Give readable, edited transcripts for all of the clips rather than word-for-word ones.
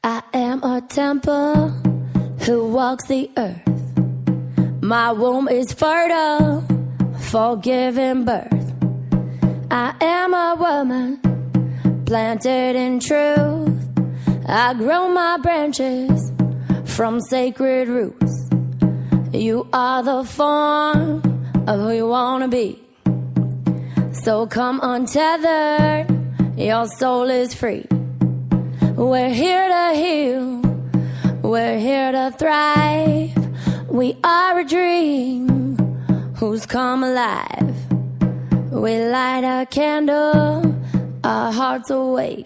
I am a temple who walks the earth. My womb is fertile for giving birth. I am a woman planted in truth. I grow my branches from sacred roots. You are the form of who you want to be. So come untethered, your soul is free. We're here to heal, we're here to thrive. We are a dream who's come alive. We light a candle, our hearts awake.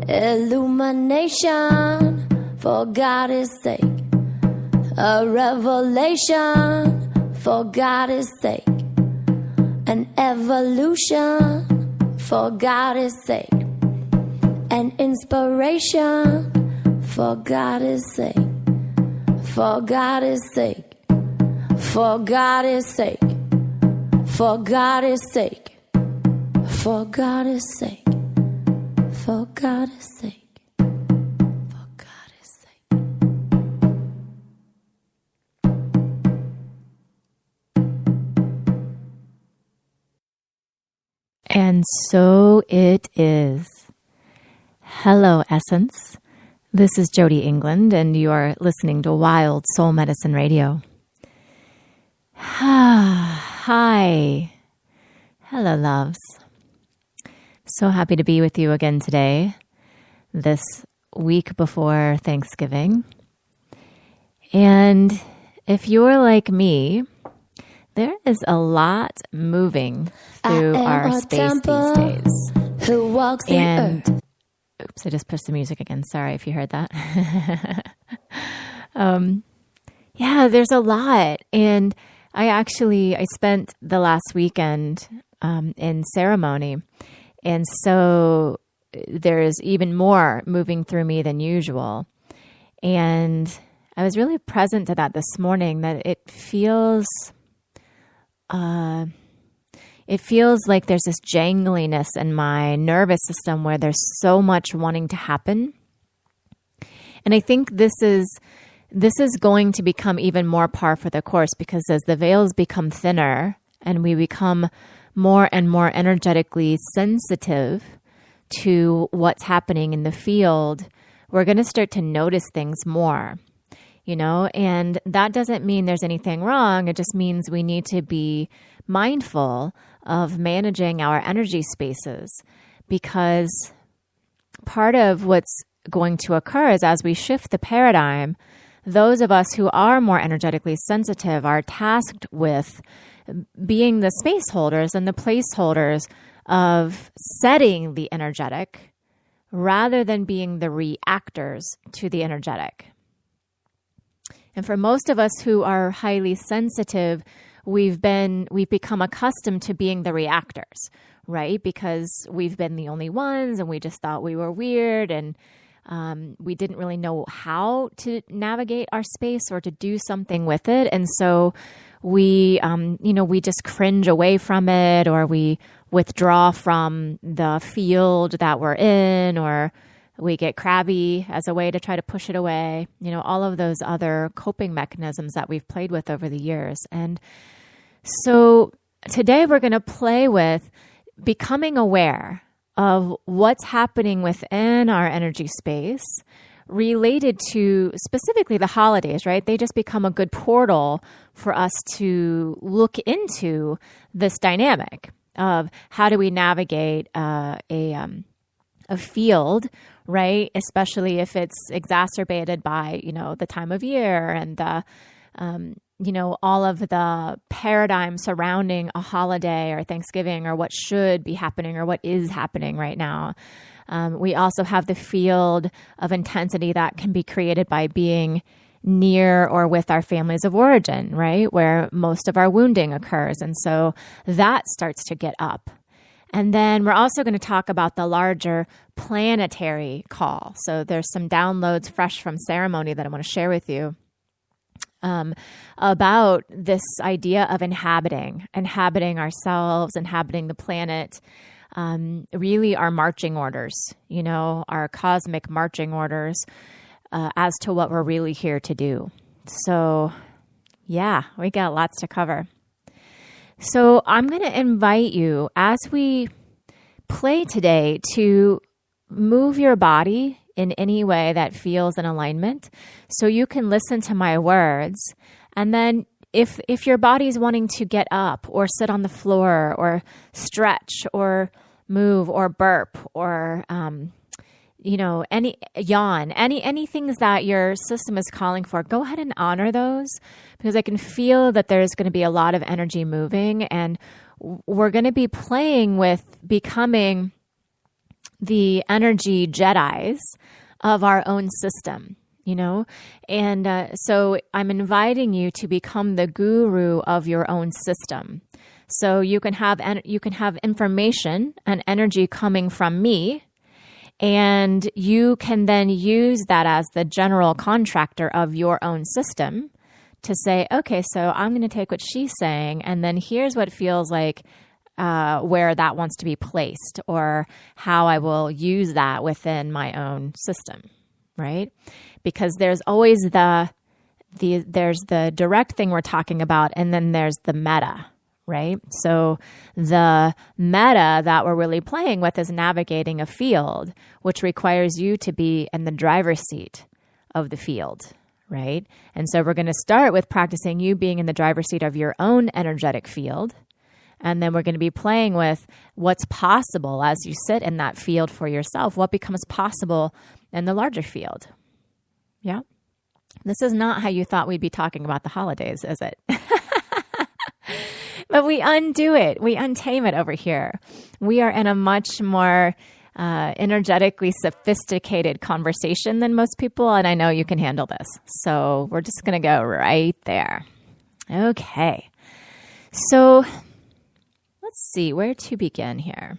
Illumination for God's sake. A revelation for God's sake. An evolution for God's sake. An inspiration for God's sake. For God's sake. For God's sake. For God's sake. For God's sake. For God's sake. For God's sake. And so it is. Hello, Essence. This is Jody England, and you are listening to Wild Soul Medicine Radio. Hi. Hello, loves. So happy to be with you again today, this week before Thanksgiving. And if you're like me, there is a lot moving through our space these days. Who walks the earth? Oops, I just pushed the music again. Sorry if you heard that. Yeah, there's a lot. And I spent the last weekend in ceremony. And so there's even more moving through me than usual. And I was really present to that this morning, that it feels like there's this jangliness in my nervous system where there's so much wanting to happen. And I think this is going to become even more par for the course, because as the veils become thinner and we become more and more energetically sensitive to what's happening in the field, we're going to start to notice things more, and that doesn't mean there's anything wrong. It just means we need to be mindful of managing our energy spaces, because part of what's going to occur is, as we shift the paradigm, those of us who are more energetically sensitive are tasked with being the space holders and the placeholders of setting the energetic rather than being the reactors to the energetic. And for most of us who are highly sensitive, we've become accustomed to being the reactors, right? Because we've been the only ones, and we just thought we were weird, and we didn't really know how to navigate our space or to do something with it. And so we just cringe away from it, or we withdraw from the field that we're in, or we get crabby as a way to try to push it away. All of those other coping mechanisms that we've played with over the years. And so today we're going to play with becoming aware of what's happening within our energy space related to specifically the holidays, right? They just become a good portal for us to look into this dynamic of how do we navigate a field, right? Especially if it's exacerbated by, the time of year and all of the paradigm surrounding a holiday or Thanksgiving, or what should be happening or what is happening right now. We also have the field of intensity that can be created by being near or with our families of origin, right? Where most of our wounding occurs. And so that starts to get up. And then we're also going to talk about the larger planetary call. So there's some downloads fresh from ceremony that I want to share with you about this idea of inhabiting ourselves, inhabiting the planet, really our marching orders, our cosmic marching orders as to what we're really here to do. So, yeah, we got lots to cover. So I'm going to invite you as we play today to move your body in any way that feels in alignment so you can listen to my words. And then if your body is wanting to get up or sit on the floor or stretch or move or burp or any yawn, any things that your system is calling for, go ahead and honor those, because I can feel that there's going to be a lot of energy moving, and we're going to be playing with becoming the energy Jedis of our own system, and so I'm inviting you to become the guru of your own system. So you can have information and energy coming from me, and you can then use that as the general contractor of your own system to say, okay, so I'm going to take what she's saying, and then here's what it feels like where that wants to be placed, or how I will use that within my own system, right? Because there's always there's the direct thing we're talking about, and then there's the meta, right? So the meta that we're really playing with is navigating a field, which requires you to be in the driver's seat of the field, right? And so we're going to start with practicing you being in the driver's seat of your own energetic field. And then we're going to be playing with what's possible as you sit in that field for yourself, what becomes possible in the larger field. Yeah. This is not how you thought we'd be talking about the holidays, is it? But we undo it. We untame it over here. We are in a much more energetically sophisticated conversation than most people, and I know you can handle this. So we're just going to go right there. Okay. So let's see where to begin here.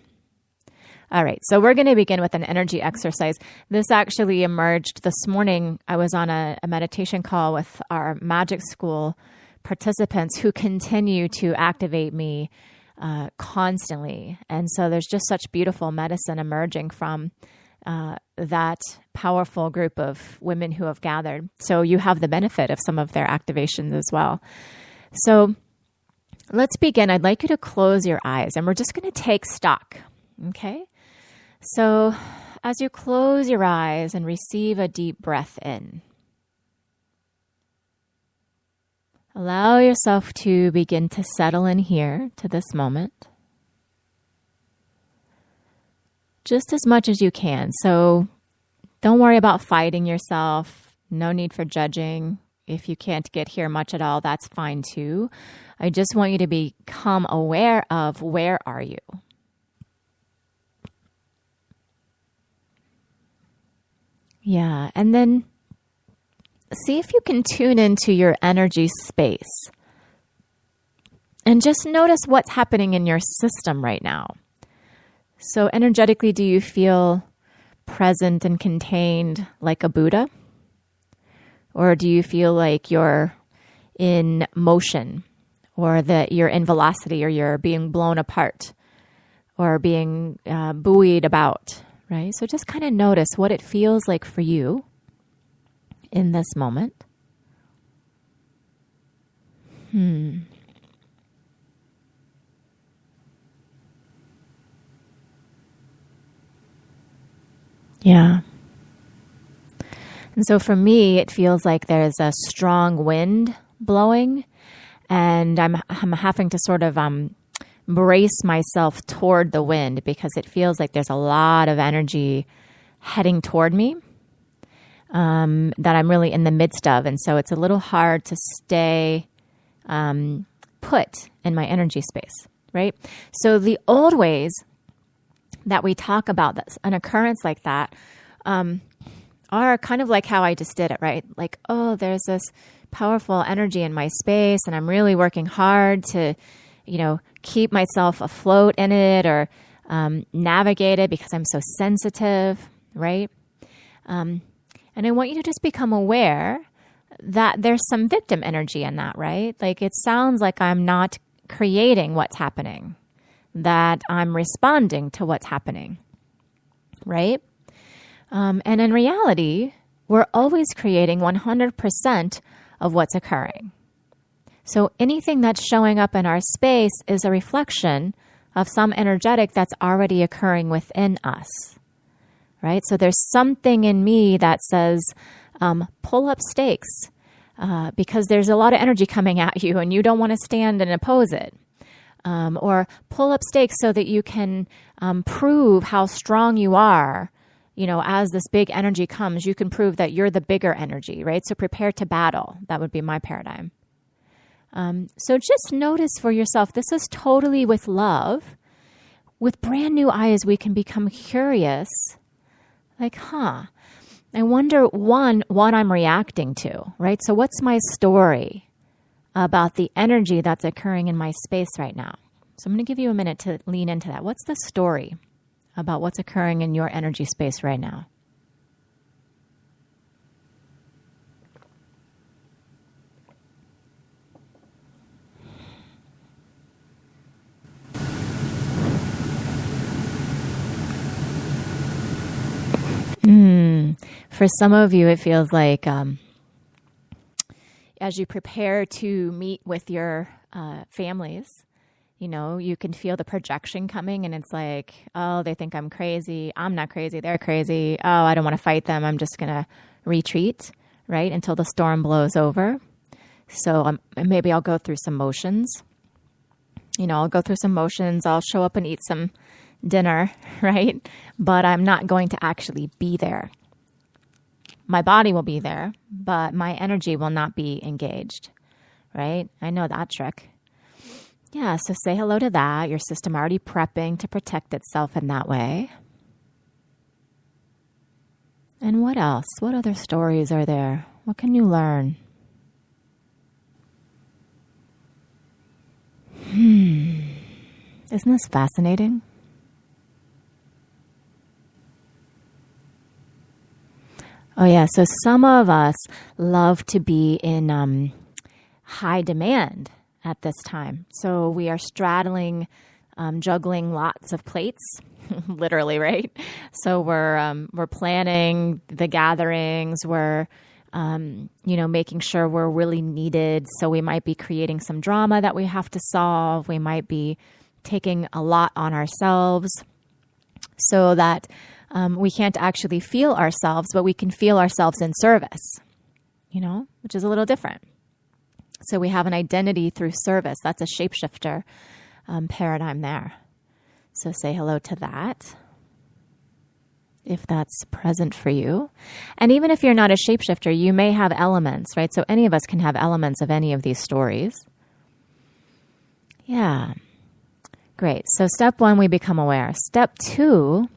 All right. So we're going to begin with an energy exercise. This actually emerged this morning. I was on a meditation call with our magic school participants who continue to activate me constantly. And so there's just such beautiful medicine emerging from that powerful group of women who have gathered. So you have the benefit of some of their activations as well. So let's begin. I'd like you to close your eyes, and we're just going to take stock. Okay? So as you close your eyes and receive a deep breath in, allow yourself to begin to settle in here to this moment, just as much as you can. So don't worry about fighting yourself. No need for judging. If you can't get here much at all, that's fine too. I just want you to become aware of where are you. Yeah, and then see if you can tune into your energy space and just notice what's happening in your system right now. So energetically, do you feel present and contained like a Buddha? Or do you feel like you're in motion, or that you're in velocity, or you're being blown apart, or being buoyed about, right? So just kind of notice what it feels like for you in this moment. Yeah. And so for me, it feels like there's a strong wind blowing, and I'm having to sort of brace myself toward the wind, because it feels like there's a lot of energy heading toward me that I'm really in the midst of. And so it's a little hard to stay put in my energy space, right? So the old ways that we talk about this, an occurrence like that, are kind of like how I just did it, right? Like, oh, there's this powerful energy in my space, and I'm really working hard to, keep myself afloat in it, or navigate it because I'm so sensitive, right? And I want you to just become aware that there's some victim energy in that, right? Like, it sounds like I'm not creating what's happening, that I'm responding to what's happening, right? And in reality, we're always creating 100% of what's occurring. So anything that's showing up in our space is a reflection of some energetic that's already occurring within us, right? So there's something in me that says, pull up stakes because there's a lot of energy coming at you and you don't want to stand and oppose it. Or pull up stakes so that you can prove how strong you are. You know, as this big energy comes, you can prove that you're the bigger energy, right? So prepare to battle. That would be my paradigm. So just notice for yourself, this is totally with love. With brand new eyes, we can become curious. Like, I wonder, what I'm reacting to, right? So what's my story about the energy that's occurring in my space right now? So I'm going to give you a minute to lean into that. What's the story about what's occurring in your energy space right now? For some of you, it feels like as you prepare to meet with your families, you know, you can feel the projection coming and it's like, oh, they think I'm crazy. I'm not crazy. They're crazy. Oh, I don't want to fight them. I'm just going to retreat, right, until the storm blows over. So maybe I'll go through some motions. You know, I'll go through some motions. I'll show up and eat some dinner, right? But I'm not going to actually be there. My body will be there, but my energy will not be engaged, right? I know that trick. Yeah, so say hello to that. Your system already prepping to protect itself in that way. And what else? What other stories are there? What can you learn? Isn't this fascinating? Oh, yeah. So some of us love to be in high demand at this time. So we are straddling, juggling lots of plates, literally, right? So we're planning the gatherings. We're, making sure we're really needed. So we might be creating some drama that we have to solve. We might be taking a lot on ourselves so that we can't actually feel ourselves, but we can feel ourselves in service, which is a little different. So we have an identity through service. That's a shapeshifter paradigm there. So say hello to that, if that's present for you. And even if you're not a shapeshifter, you may have elements, right? So any of us can have elements of any of these stories. Yeah. Great. So step 1, we become aware. Step 2,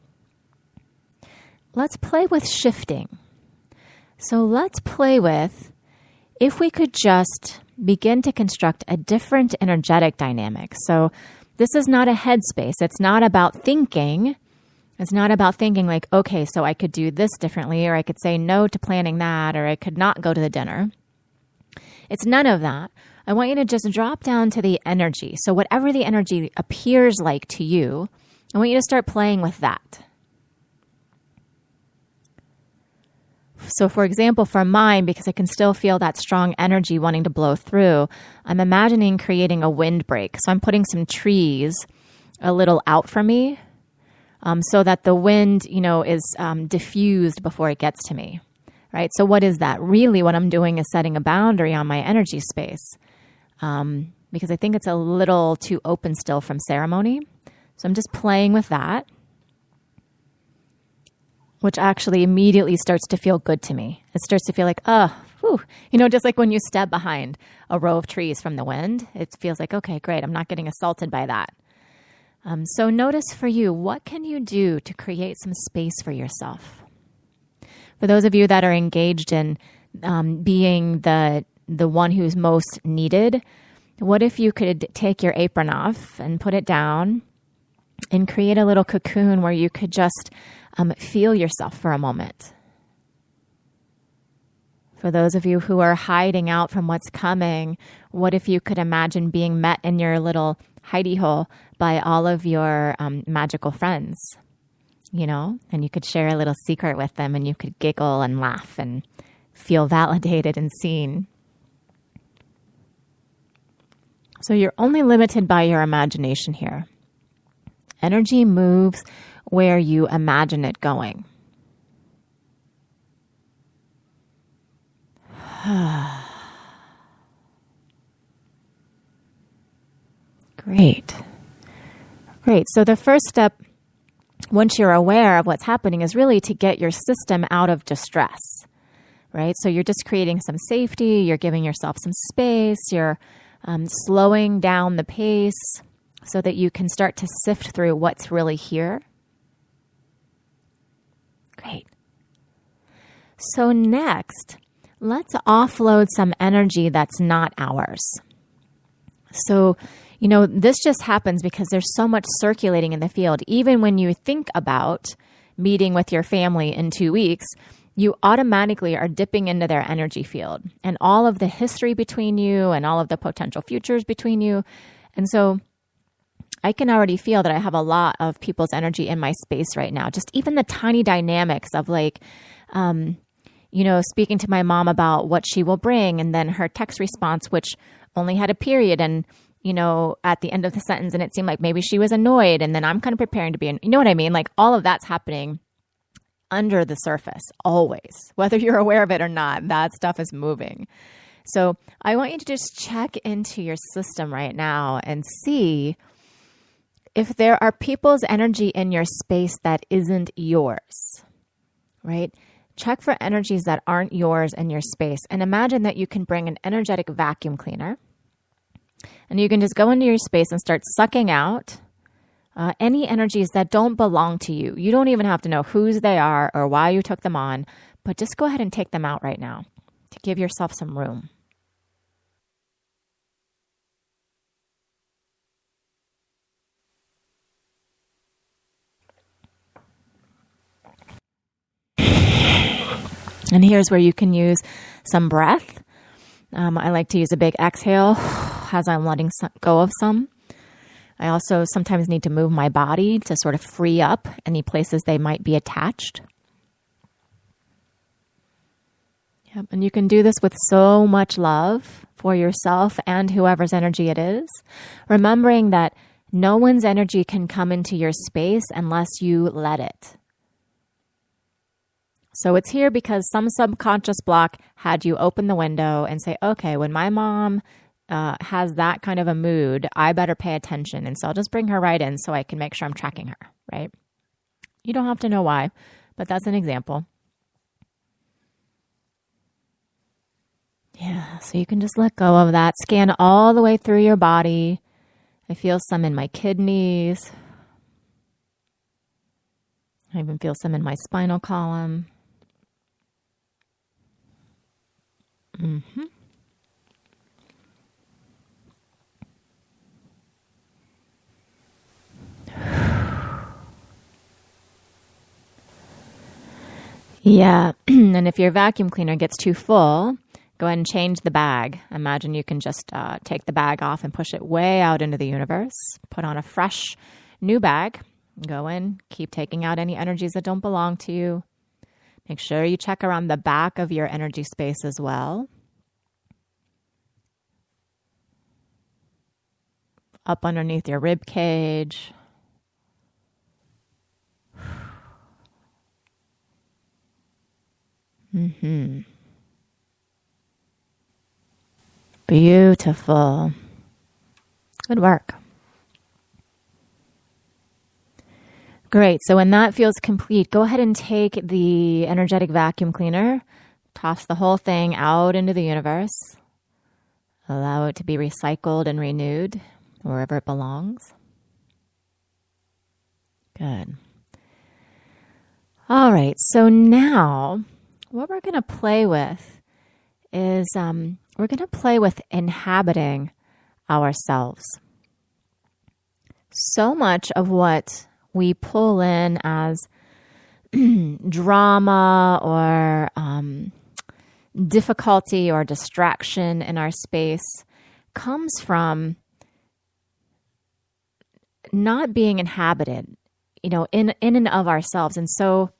let's play with shifting. So let's play with, if we could just begin to construct a different energetic dynamic. So this is not a headspace. It's not about thinking. It's not about thinking like, okay, so I could do this differently, or I could say no to planning that, or I could not go to the dinner. It's none of that. I want you to just drop down to the energy. So whatever the energy appears like to you, I want you to start playing with that. So for example, for mine, because I can still feel that strong energy wanting to blow through, I'm imagining creating a windbreak. So I'm putting some trees a little out from me so that the wind, is diffused before it gets to me, right? So what is that? Really what I'm doing is setting a boundary on my energy space because I think it's a little too open still from ceremony. So I'm just playing with that, which actually immediately starts to feel good to me. It starts to feel like, just like when you step behind a row of trees from the wind, it feels like, okay, great, I'm not getting assaulted by that. So notice for you, what can you do to create some space for yourself? For those of you that are engaged in being the one who's most needed, what if you could take your apron off and put it down and create a little cocoon where you could just feel yourself for a moment? For those of you who are hiding out from what's coming, what if you could imagine being met in your little hidey hole by all of your magical friends, and you could share a little secret with them and you could giggle and laugh and feel validated and seen. So you're only limited by your imagination here. Energy moves where you imagine it going. Great. So the first step, once you're aware of what's happening, is really to get your system out of distress, right? So you're just creating some safety, you're giving yourself some space, you're slowing down the pace so that you can start to sift through what's really here. Great. So next, let's offload some energy that's not ours. So, this just happens because there's so much circulating in the field. Even when you think about meeting with your family in 2 weeks, you automatically are dipping into their energy field and all of the history between you and all of the potential futures between you. And so I can already feel that I have a lot of people's energy in my space right now. Just even the tiny dynamics of speaking to my mom about what she will bring, and then her text response, which only had a period and, at the end of the sentence, and it seemed like maybe she was annoyed, and then I'm kind of preparing to be, you know what I mean? Like all of that's happening under the surface, always. Whether you're aware of it or not, that stuff is moving. So I want you to just check into your system right now and see if there are people's energy in your space that isn't yours, right? Check for energies that aren't yours in your space, and imagine that you can bring an energetic vacuum cleaner, and you can just go into your space and start sucking out any energies that don't belong to you. You don't even have to know whose they are or why you took them on, but just go ahead and take them out right now to give yourself some room. And here's where you can use some breath. I like to use a big exhale as I'm letting go of some. I also sometimes need to move my body to sort of free up any places they might be attached. Yep. And you can do this with so much love for yourself and whoever's energy it is, remembering that no one's energy can come into your space unless you let it. So it's here because some subconscious block had you open the window and say, okay, when my mom has that kind of a mood, I better pay attention. And so I'll just bring her right in so I can make sure I'm tracking her, right? You don't have to know why, but that's an example. Yeah, so you can just let go of that. Scan all the way through your body. I feel some in my kidneys. I even feel some in my spinal column. Mm-hmm. Yeah, and if your vacuum cleaner gets too full, go ahead and change the bag. Imagine you can just take the bag off and push it way out into the universe. Put on a fresh new bag. Go in, keep taking out any energies that don't belong to you. Make sure you check around the back of your energy space as well. Up underneath your rib cage. Mm-hmm. Beautiful. Good work. Great. So when that feels complete, go ahead and take the energetic vacuum cleaner, toss the whole thing out into the universe. Allow it to be recycled and renewed wherever it belongs. Good. All right. So now what we're going to play with is we're going to play with inhabiting ourselves. So much of what we pull in as drama or difficulty or distraction in our space comes from not being inhabited, in and of ourselves. And so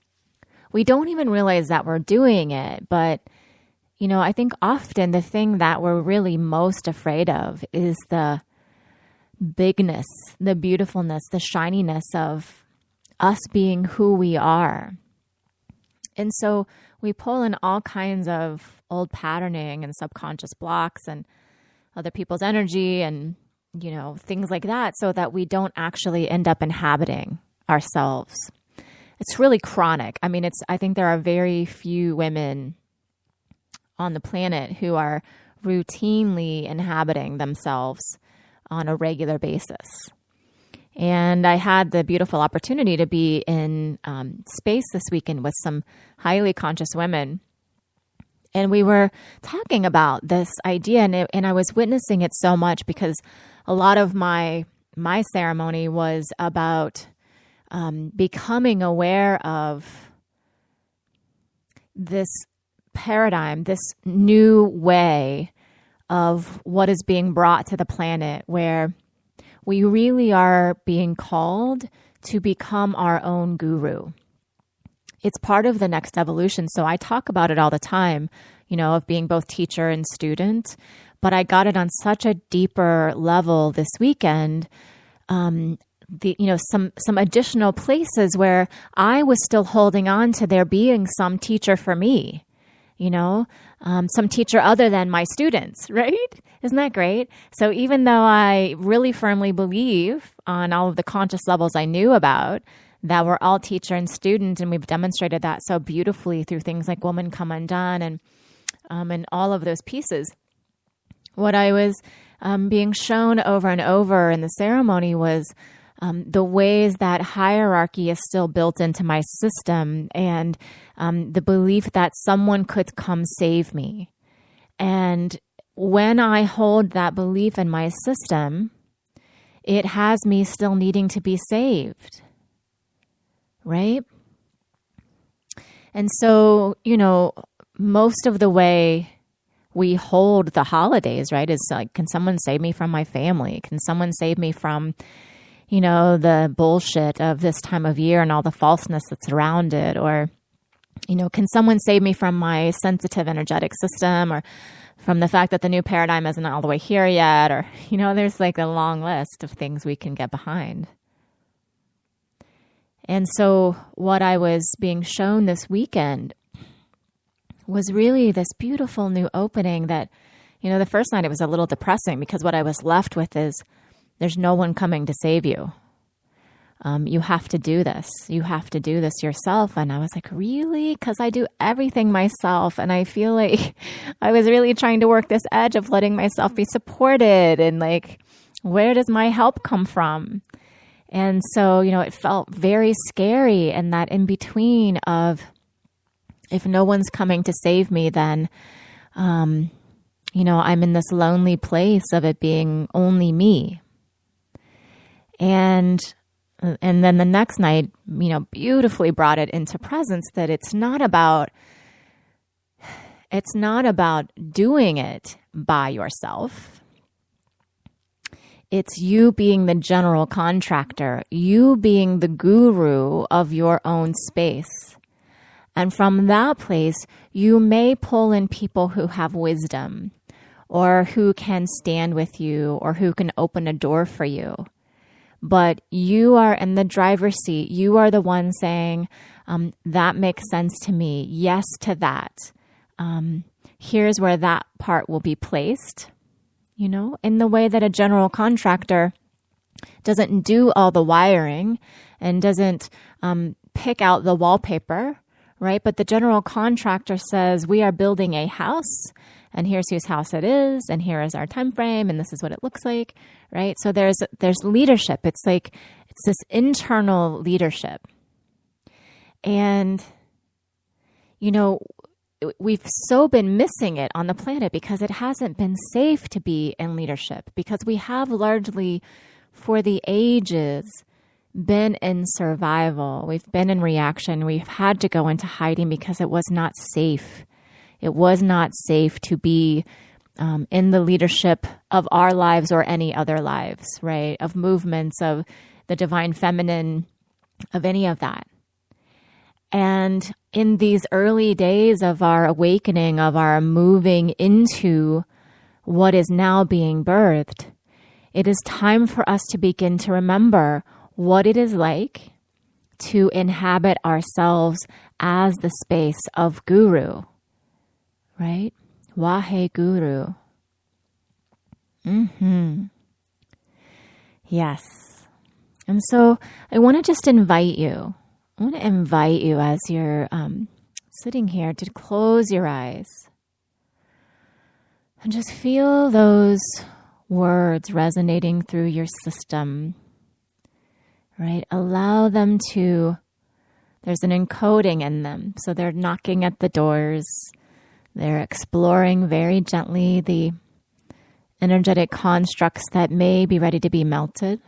we don't even realize that we're doing it. But, I think often the thing that we're really most afraid of is the bigness, the beautifulness, the shininess of us being who we are. And so we pull in all kinds of old patterning and subconscious blocks and other people's energy and, things like that, so that we don't actually end up inhabiting ourselves. It's really chronic. I think there are very few women on the planet who are routinely inhabiting themselves on a regular basis. And I had the beautiful opportunity to be in space this weekend with some highly conscious women. And we were talking about this idea, and I was witnessing it so much because a lot of my ceremony was about becoming aware of this paradigm, this new way of what is being brought to the planet, where we really are being called to become our own guru. It's part of the next evolution. So I talk about it all the time, of being both teacher and student, but I got it on such a deeper level this weekend. Some additional places where I was still holding on to there being some teacher for me, some teacher other than my students, right? Isn't that great? So even though I really firmly believe on all of the conscious levels I knew about that we're all teacher and student, and we've demonstrated that so beautifully through things like Woman Come Undone and all of those pieces, what I was being shown over and over in the ceremony was the ways that hierarchy is still built into my system, and the belief that someone could come save me. And when I hold that belief in my system, it has me still needing to be saved, right? And so, most of the way we hold the holidays, right, is like, can someone save me from my family? Can someone save me from the bullshit of this time of year and all the falseness that's around it? Or, can someone save me from my sensitive energetic system, or from the fact that the new paradigm isn't all the way here yet? Or, there's like a long list of things we can get behind. And so what I was being shown this weekend was really this beautiful new opening that, the first night it was a little depressing because what I was left with is, there's no one coming to save you. You have to do this. You have to do this yourself. And I was like, really? Because I do everything myself. And I feel like I was really trying to work this edge of letting myself be supported. And like, where does my help come from? And so, it felt very scary. And that in between of, if no one's coming to save me, then, I'm in this lonely place of it being only me. And then the next night, beautifully brought it into presence that it's not about doing it by yourself. It's you being the general contractor, you being the guru of your own space. And from that place, you may pull in people who have wisdom, or who can stand with you, or who can open a door for you. But you are in the driver's seat. You are the one saying, that makes sense to me. Yes to that. Here's where that part will be placed, in the way that a general contractor doesn't do all the wiring and doesn't pick out the wallpaper, right? But the general contractor says, we are building a house, and here's whose house it is, and here is our time frame, and this is what it looks like, right? So there's leadership. It's this internal leadership. And, we've so been missing it on the planet because it hasn't been safe to be in leadership, because we have largely, for the ages, been in survival. We've been in reaction. We've had to go into hiding because it was not safe. It was not safe to be in the leadership of our lives or any other lives, right? Of movements, of the divine feminine, of any of that. And in these early days of our awakening, of our moving into what is now being birthed, it is time for us to begin to remember what it is like to inhabit ourselves as the space of guru, right? Wahe Guru. Yes. And so I want to just invite you. I want to invite you as you're sitting here to close your eyes and just feel those words resonating through your system, right? Allow them to, there's an encoding in them. So they're knocking at the doors. They're exploring very gently the energetic constructs that may be ready to be melted.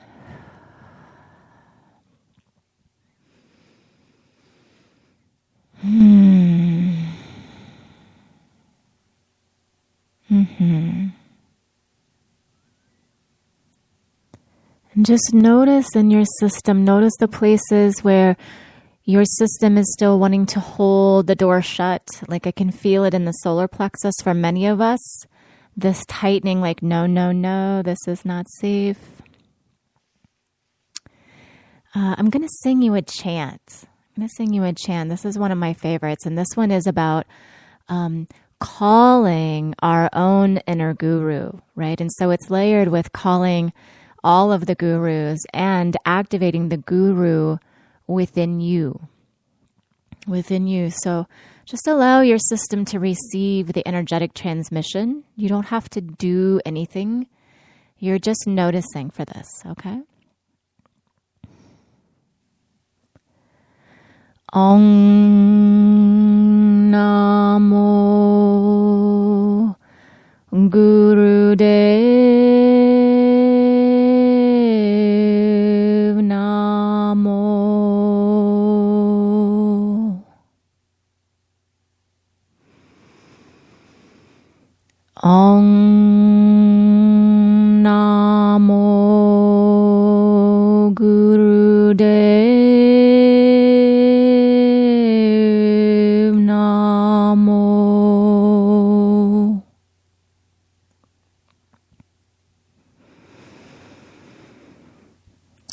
And just notice in your system, notice the places where your system is still wanting to hold the door shut. Like I can feel it in the solar plexus for many of us. This tightening, like, no, no, no, this is not safe. I'm going to sing you a chant. This is one of my favorites. And this one is about calling our inner inner guru, right? And so it's layered with calling all of the gurus and activating the guru within you. So just allow your system to receive the energetic transmission. You don't have to do anything. You're just noticing for this, okay? Om Namo Gurudev Namo. Om Namo Gurudev Namo.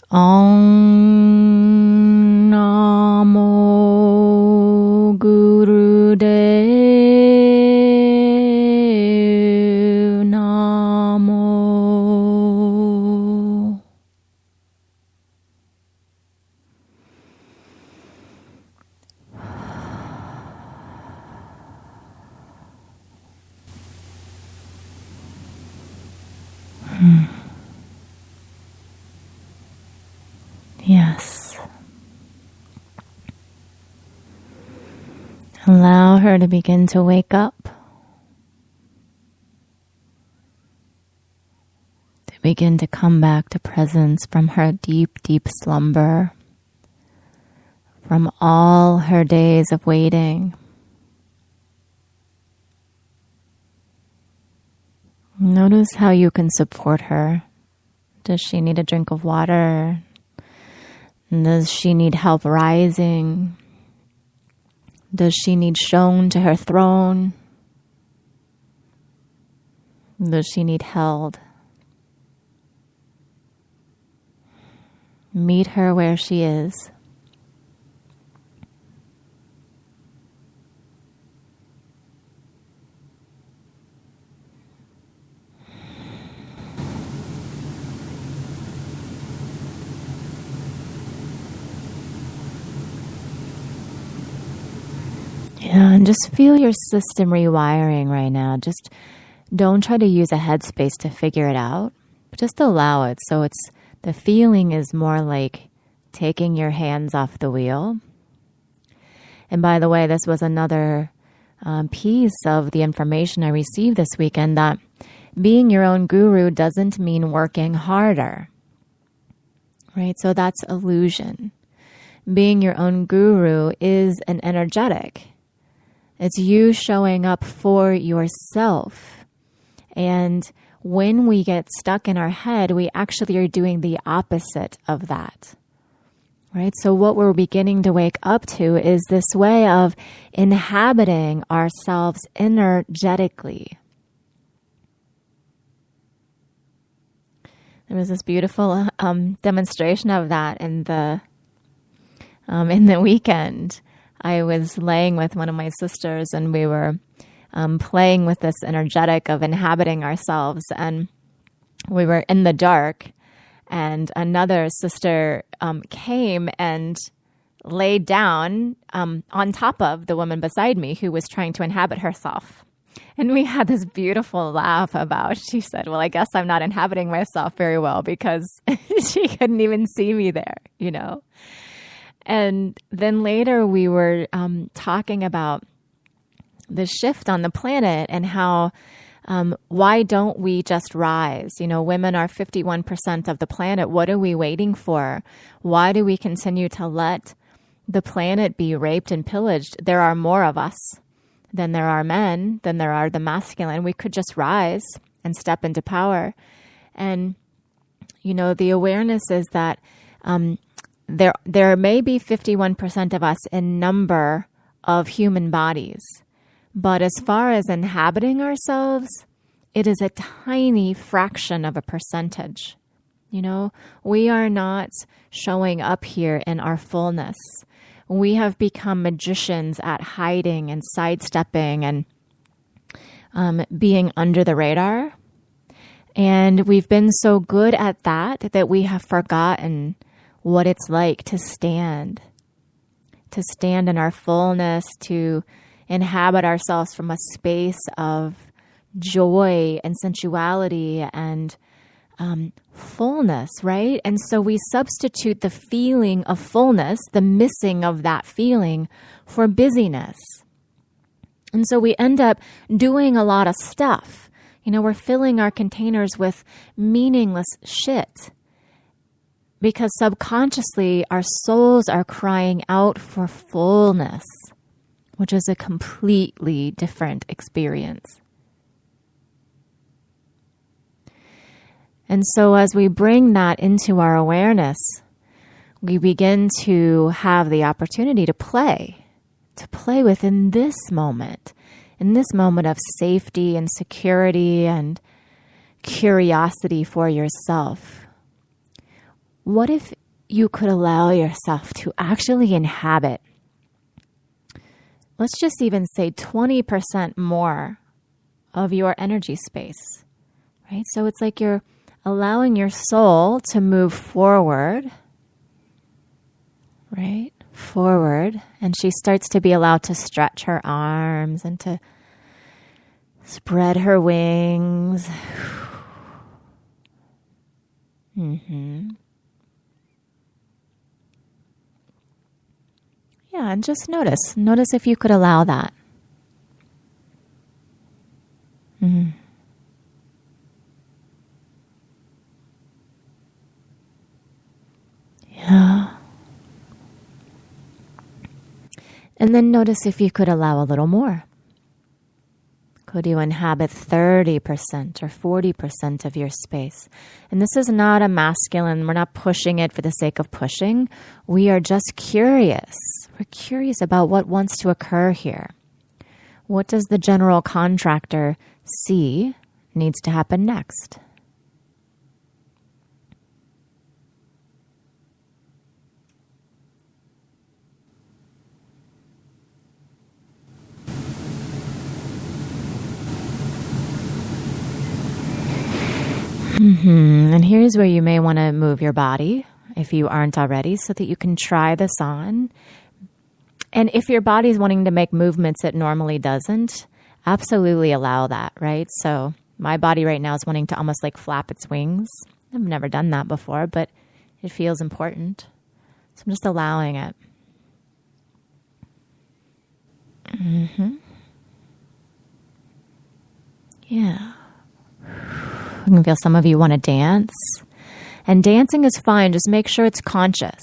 Om Namo Gurudev Namo. Yes. Allow her to begin to wake up. To begin to come back to presence from her deep, deep slumber. From all her days of waiting. Notice how you can support her. Does she need a drink of water? Does she need help rising? Does she need shown to her throne? Does she need held? Meet her where she is. Yeah, and just feel your system rewiring right now. Just don't try to use a headspace to figure it out, but just allow it. So it's the feeling is more like taking your hands off the wheel. And by the way, this was another piece of the information I received this weekend, that being your own guru doesn't mean working harder, right? So that's illusion. Being your own guru is an energetic. It's you showing up for yourself. And when we get stuck in our head, we actually are doing the opposite of that. Right? So what we're beginning to wake up to is this way of inhabiting ourselves energetically. There was this beautiful demonstration of that in the weekend. I was laying with one of my sisters, and we were playing with this energetic of inhabiting ourselves, and we were in the dark. And another sister came and laid down on top of the woman beside me who was trying to inhabit herself. And we had this beautiful laugh about, she said, well, I guess I'm not inhabiting myself very well because she couldn't even see me there, you know. And then later we were talking about the shift on the planet and how why don't we just rise? You know, women are 51% of the planet. What are we waiting for? Why do we continue to let the planet be raped and pillaged? There are more of us than there are men, than there are the masculine. We could just rise and step into power. And, you know, the awareness is that there may be 51% of us in number of human bodies. But as far as inhabiting ourselves, it is a tiny fraction of a percentage. You know, we are not showing up here in our fullness. We have become magicians at hiding and sidestepping and being under the radar. And we've been so good at that we have forgotten what it's like to stand in our fullness, to inhabit ourselves from a space of joy and sensuality and fullness, right? And so we substitute the feeling of fullness, the missing of that feeling, for busyness. And so we end up doing a lot of stuff. You know, we're filling our containers with meaningless shit because subconsciously our souls are crying out for fullness, which is a completely different experience. And so as we bring that into our awareness, we begin to have the opportunity to play within this moment, in this moment of safety and security and curiosity for yourself. What if you could allow yourself to actually inhabit, let's just even say 20% more of your energy space, right? So it's like you're allowing your soul to move forward, right? Forward. And she starts to be allowed to stretch her arms and to spread her wings. Mm-hmm. Yeah, and just notice. Notice if you could allow that. Mm-hmm. Yeah. And then notice if you could allow a little more. Could you inhabit 30% or 40% of your space? And this is not a masculine, we're not pushing it for the sake of pushing. We are just curious. We're curious about what wants to occur here. What does the general contractor see needs to happen next? And here's where you may want to move your body if you aren't already so that you can try this on. And if your body's wanting to make movements it normally doesn't, absolutely allow that, right? So my body right now is wanting to almost like flap its wings. I've never done that before, but it feels important. So I'm just allowing it. Yeah. I can feel some of you want to dance. And dancing is fine. Just make sure it's conscious.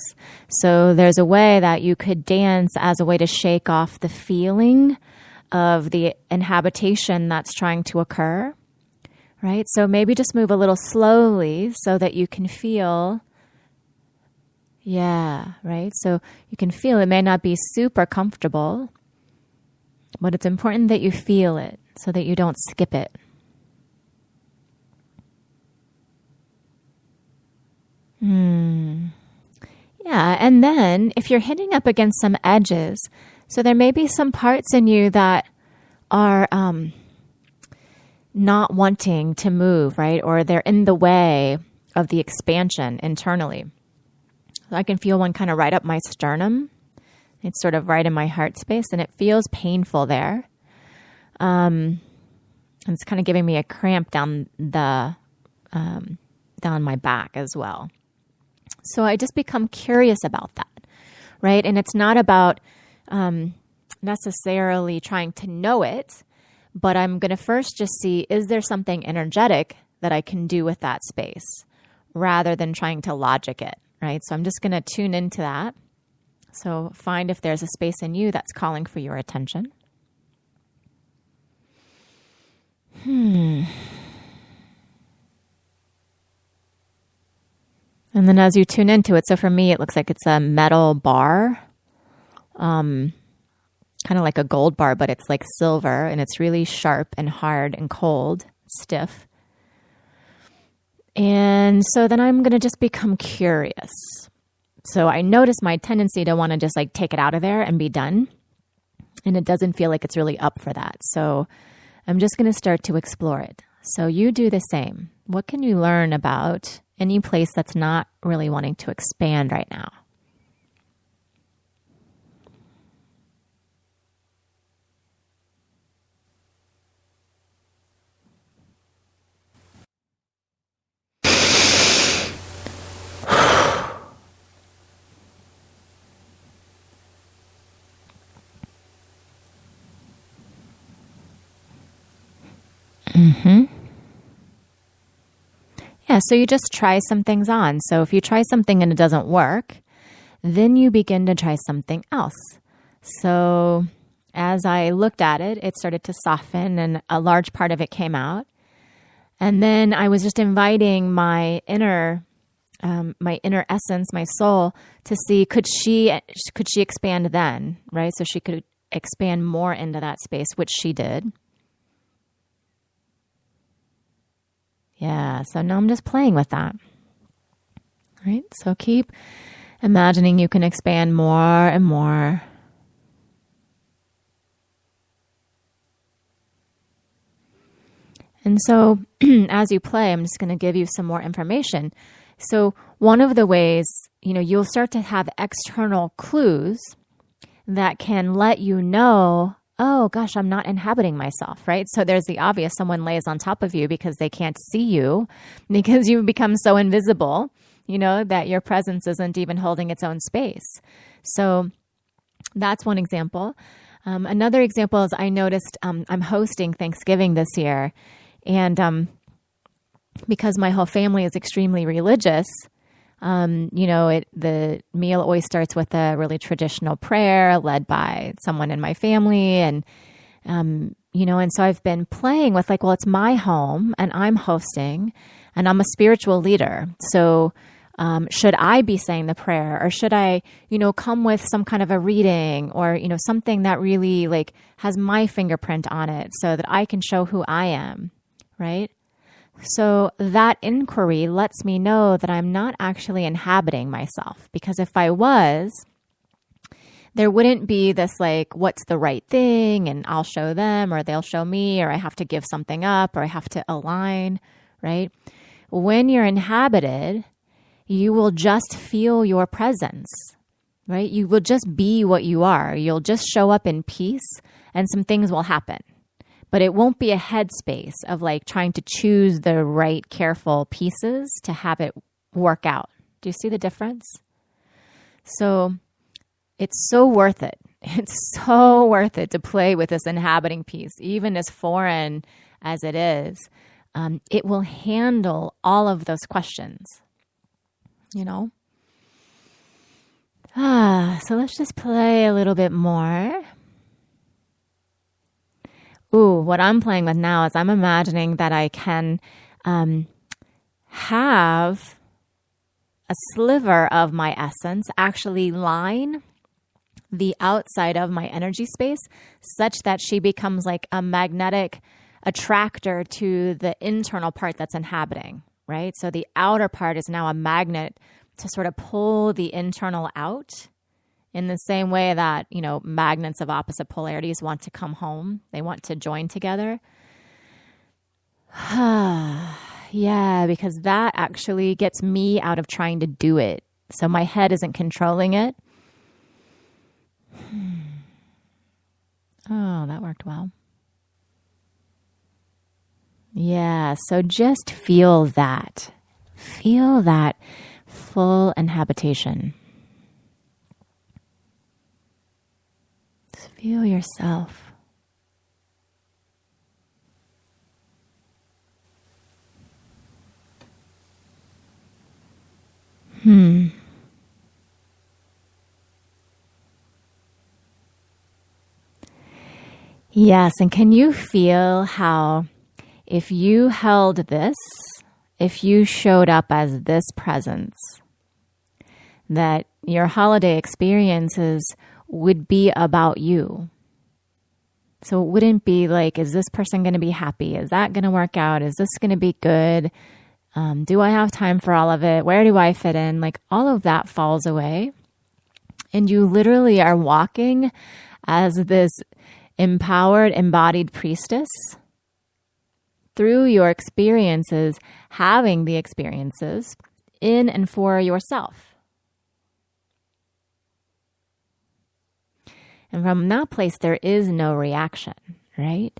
So there's a way that you could dance as a way to shake off the feeling of the inhabitation that's trying to occur. right? So maybe just move a little slowly so that you can feel, yeah, right? So you can feel it may not be super comfortable, but it's important that you feel it so that you don't skip it. Yeah, and then if you're hitting up against some edges, so there may be some parts in you that are not wanting to move, right? Or they're in the way of the expansion internally. So I can feel one kind of right up my sternum. It's sort of right in my heart space, and it feels painful there. And it's kind of giving me a cramp down my back as well. So I just become curious about that, right? And it's not about necessarily trying to know it, but I'm going to first just see, is there something energetic that I can do with that space rather than trying to logic it, right? So I'm just going to tune into that. So find if there's a space in you that's calling for your attention. And then as you tune into it, so for me, it looks like it's a metal bar, kind of like a gold bar, but it's like silver, and it's really sharp and hard and cold, stiff. And so then I'm going to just become curious. So I notice my tendency to want to just like take it out of there and be done. And it doesn't feel like it's really up for that. So I'm just going to start to explore it. So you do the same. What can you learn about any place that's not really wanting to expand right now? Yeah, so you just try some things on. So if you try something and it doesn't work, then you begin to try something else. So as I looked at it, it started to soften and a large part of it came out. And then I was just inviting my inner essence, my soul, to see could she expand then, right? So she could expand more into that space, which she did. Yeah, so now I'm just playing with that. Right? So keep imagining you can expand more and more. And so as you play, I'm just going to give you some more information. So one of the ways, you'll start to have external clues that can let you know, oh gosh, I'm not inhabiting myself, right? So there's the obvious, someone lays on top of you because they can't see you, because you've become so invisible, that your presence isn't even holding its own space. So that's one example. Another example is I noticed I'm hosting Thanksgiving this year, and because my whole family is extremely religious, the meal always starts with a really traditional prayer led by someone in my family. And so I've been playing with well, it's my home and I'm hosting and I'm a spiritual leader. So should I be saying the prayer, or should I, come with some kind of a reading or, something that really has my fingerprint on it so that I can show who I am, right? So that inquiry lets me know that I'm not actually inhabiting myself, because if I was, there wouldn't be this what's the right thing and I'll show them or they'll show me, or I have to give something up or I have to align, right? When you're inhabited, you will just feel your presence, right? You will just be what you are. You'll just show up in peace and some things will happen. But it won't be a headspace of trying to choose the right careful pieces to have it work out. Do you see the difference? So it's so worth it. It's so worth it to play with this inhabiting piece, even as foreign as it is. It will handle all of those questions, So let's just play a little bit more. what I'm playing with now is I'm imagining that I can have a sliver of my essence actually line the outside of my energy space such that she becomes like a magnetic attractor to the internal part that's inhabiting, right? So the outer part is now a magnet to sort of pull the internal out in the same way that, magnets of opposite polarities want to come home. They want to join together. Yeah, because that actually gets me out of trying to do it. So my head isn't controlling it. Oh, that worked well. Yeah, so just feel that. Feel that full inhabitation. Just feel yourself. Yes, and can you feel how if you held this, if you showed up as this presence, that your holiday experiences would be about you? So it wouldn't be like, is this person going to be happy? Is that going to work out? Is this going to be good? Do I have time for all of it? Where do I fit in? Like all of that falls away. And you literally are walking as this empowered, embodied priestess through your experiences, having the experiences in and for yourself. And from that place, there is no reaction, right?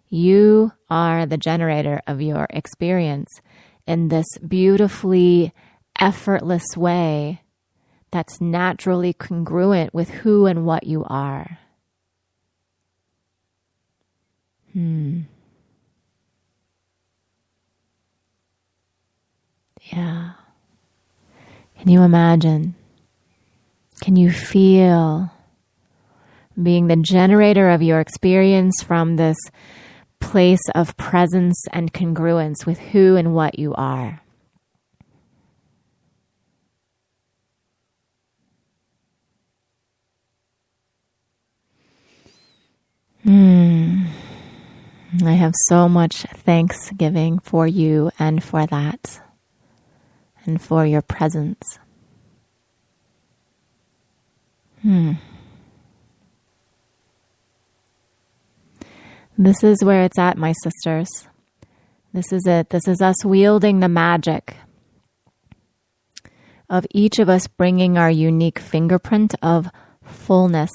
You are the generator of your experience in this beautifully effortless way that's naturally congruent with who and what you are. Yeah. Can you imagine? Can you feel being the generator of your experience from this place of presence and congruence with who and what you are? I have so much thanksgiving for you and for that, and for your presence. This is where it's at, my sisters. This is it. This is us wielding the magic of each of us bringing our unique fingerprint of fullness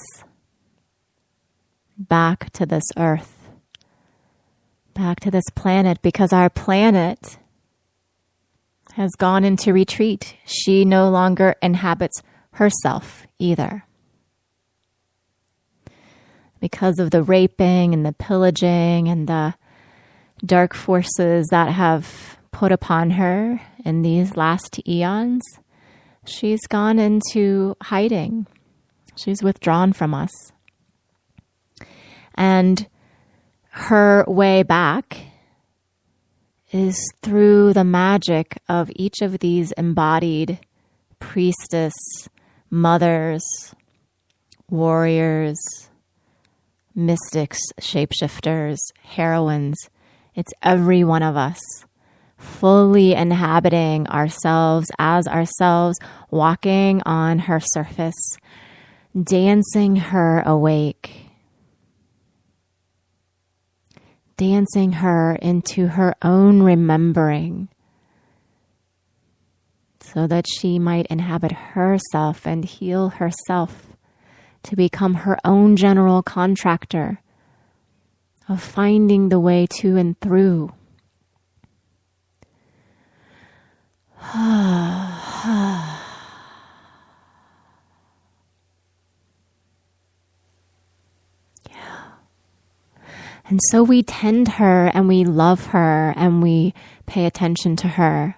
back to this earth, back to this planet, because our planet has gone into retreat. She no longer inhabits herself either. Because of the raping and the pillaging and the dark forces that have put upon her in these last eons, she's gone into hiding. She's withdrawn from us. And her way back is through the magic of each of these embodied priestess, mothers, warriors, mystics, shapeshifters, heroines. It's every one of us fully inhabiting ourselves as ourselves, walking on her surface, dancing her awake, dancing her into her own remembering, so that she might inhabit herself and heal herself to become her own general contractor of finding the way to and through. And so we tend her and we love her and we pay attention to her.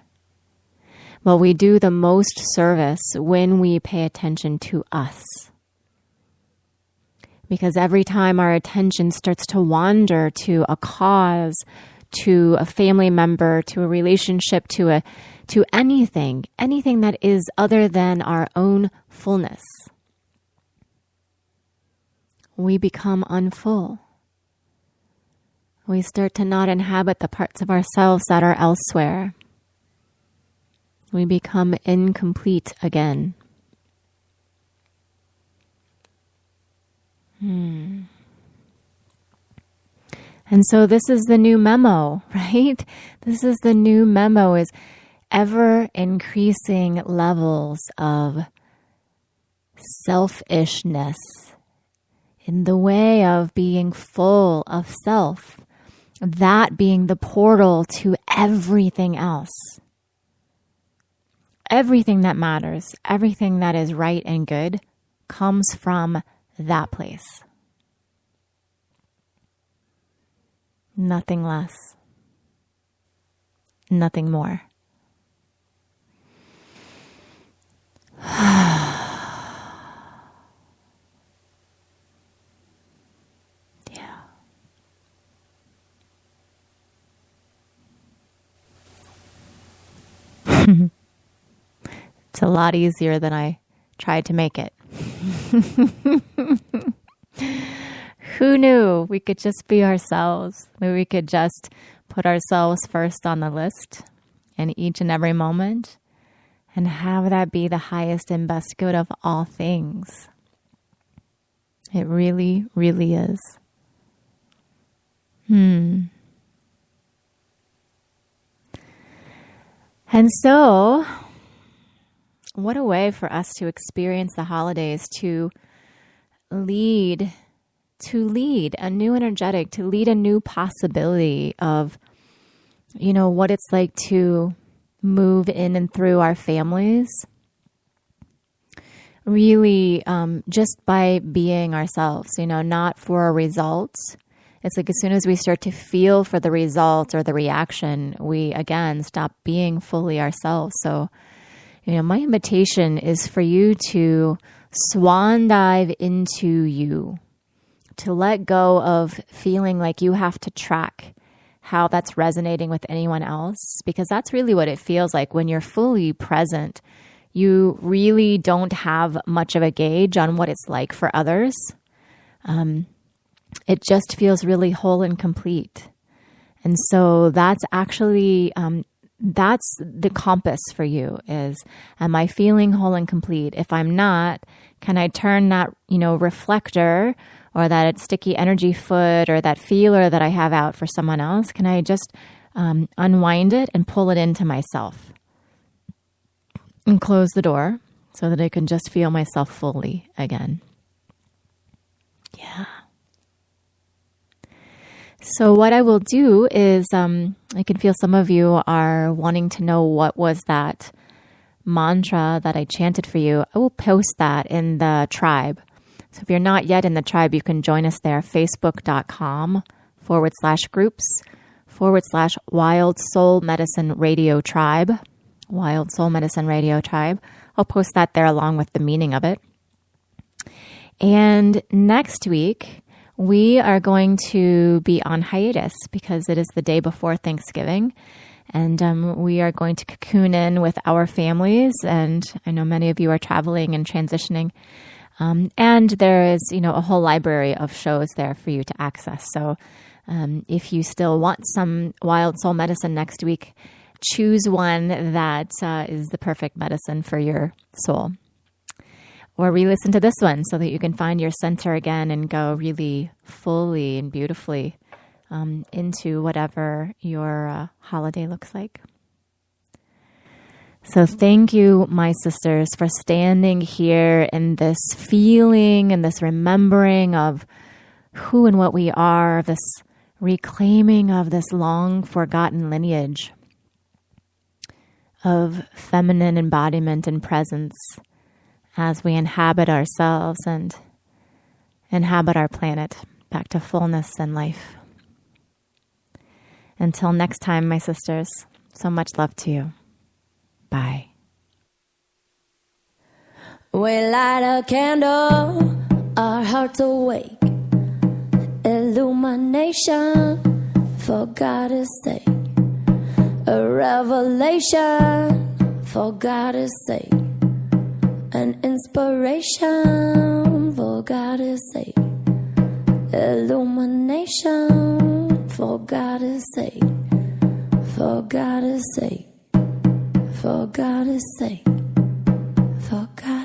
Well, we do the most service when we pay attention to us. Because every time our attention starts to wander to a cause, to a family member, to a relationship, to anything that is other than our own fullness, we become unfull. We start to not inhabit the parts of ourselves that are elsewhere. We become incomplete again. And so this is the new memo, right? This is the new memo, is ever increasing levels of selfishness in the way of being full of self, that being the portal to everything else. Everything that matters, everything that is right and good comes from that place. Nothing less. Nothing more. Yeah. It's a lot easier than I tried to make it. Who knew we could just be ourselves? That we could just put ourselves first on the list in each and every moment and have that be the highest and best good of all things. It really, really is. And so, what a way for us to experience the holidays, to lead a new energetic, to lead a new possibility of, what it's like to move in and through our families. Really, just by being ourselves, not for a result. It's like as soon as we start to feel for the result or the reaction, we again stop being fully ourselves. So, my invitation is for you to swan dive into you, to let go of feeling like you have to track how that's resonating with anyone else, because that's really what it feels like when you're fully present. You really don't have much of a gauge on what it's like for others. It just feels really whole and complete. And so that's actually, that's the compass for you is, am I feeling whole and complete? If I'm not, can I turn that, reflector or that sticky energy foot or that feeler that I have out for someone else, can I just unwind it and pull it into myself and close the door so that I can just feel myself fully again? Yeah. So what I will do is, I can feel some of you are wanting to know what was that mantra that I chanted for you. I will post that in the tribe. So if you're not yet in the tribe, you can join us there, facebook.com/groups/Wild Soul Medicine Radio Tribe. Wild Soul Medicine Radio Tribe. I'll post that there along with the meaning of it. And next week, we are going to be on hiatus because it is the day before Thanksgiving. And we are going to cocoon in with our families. And I know many of you are traveling and transitioning. And there is, a whole library of shows there for you to access. So if you still want some Wild Soul Medicine next week, choose one that is the perfect medicine for your soul. Or re-listen to this one so that you can find your center again and go really fully and beautifully into whatever your holiday looks like. So thank you, my sisters, for standing here in this feeling and this remembering of who and what we are, this reclaiming of this long forgotten lineage of feminine embodiment and presence as we inhabit ourselves and inhabit our planet back to fullness and life. Until next time, my sisters, so much love to you. Bye. We light a candle our hearts awake. Illumination, for God's sake. A revelation, for God's sake. An inspiration, for God's sake. Illumination, for God's sake. For God's sake. For God's sake. For God.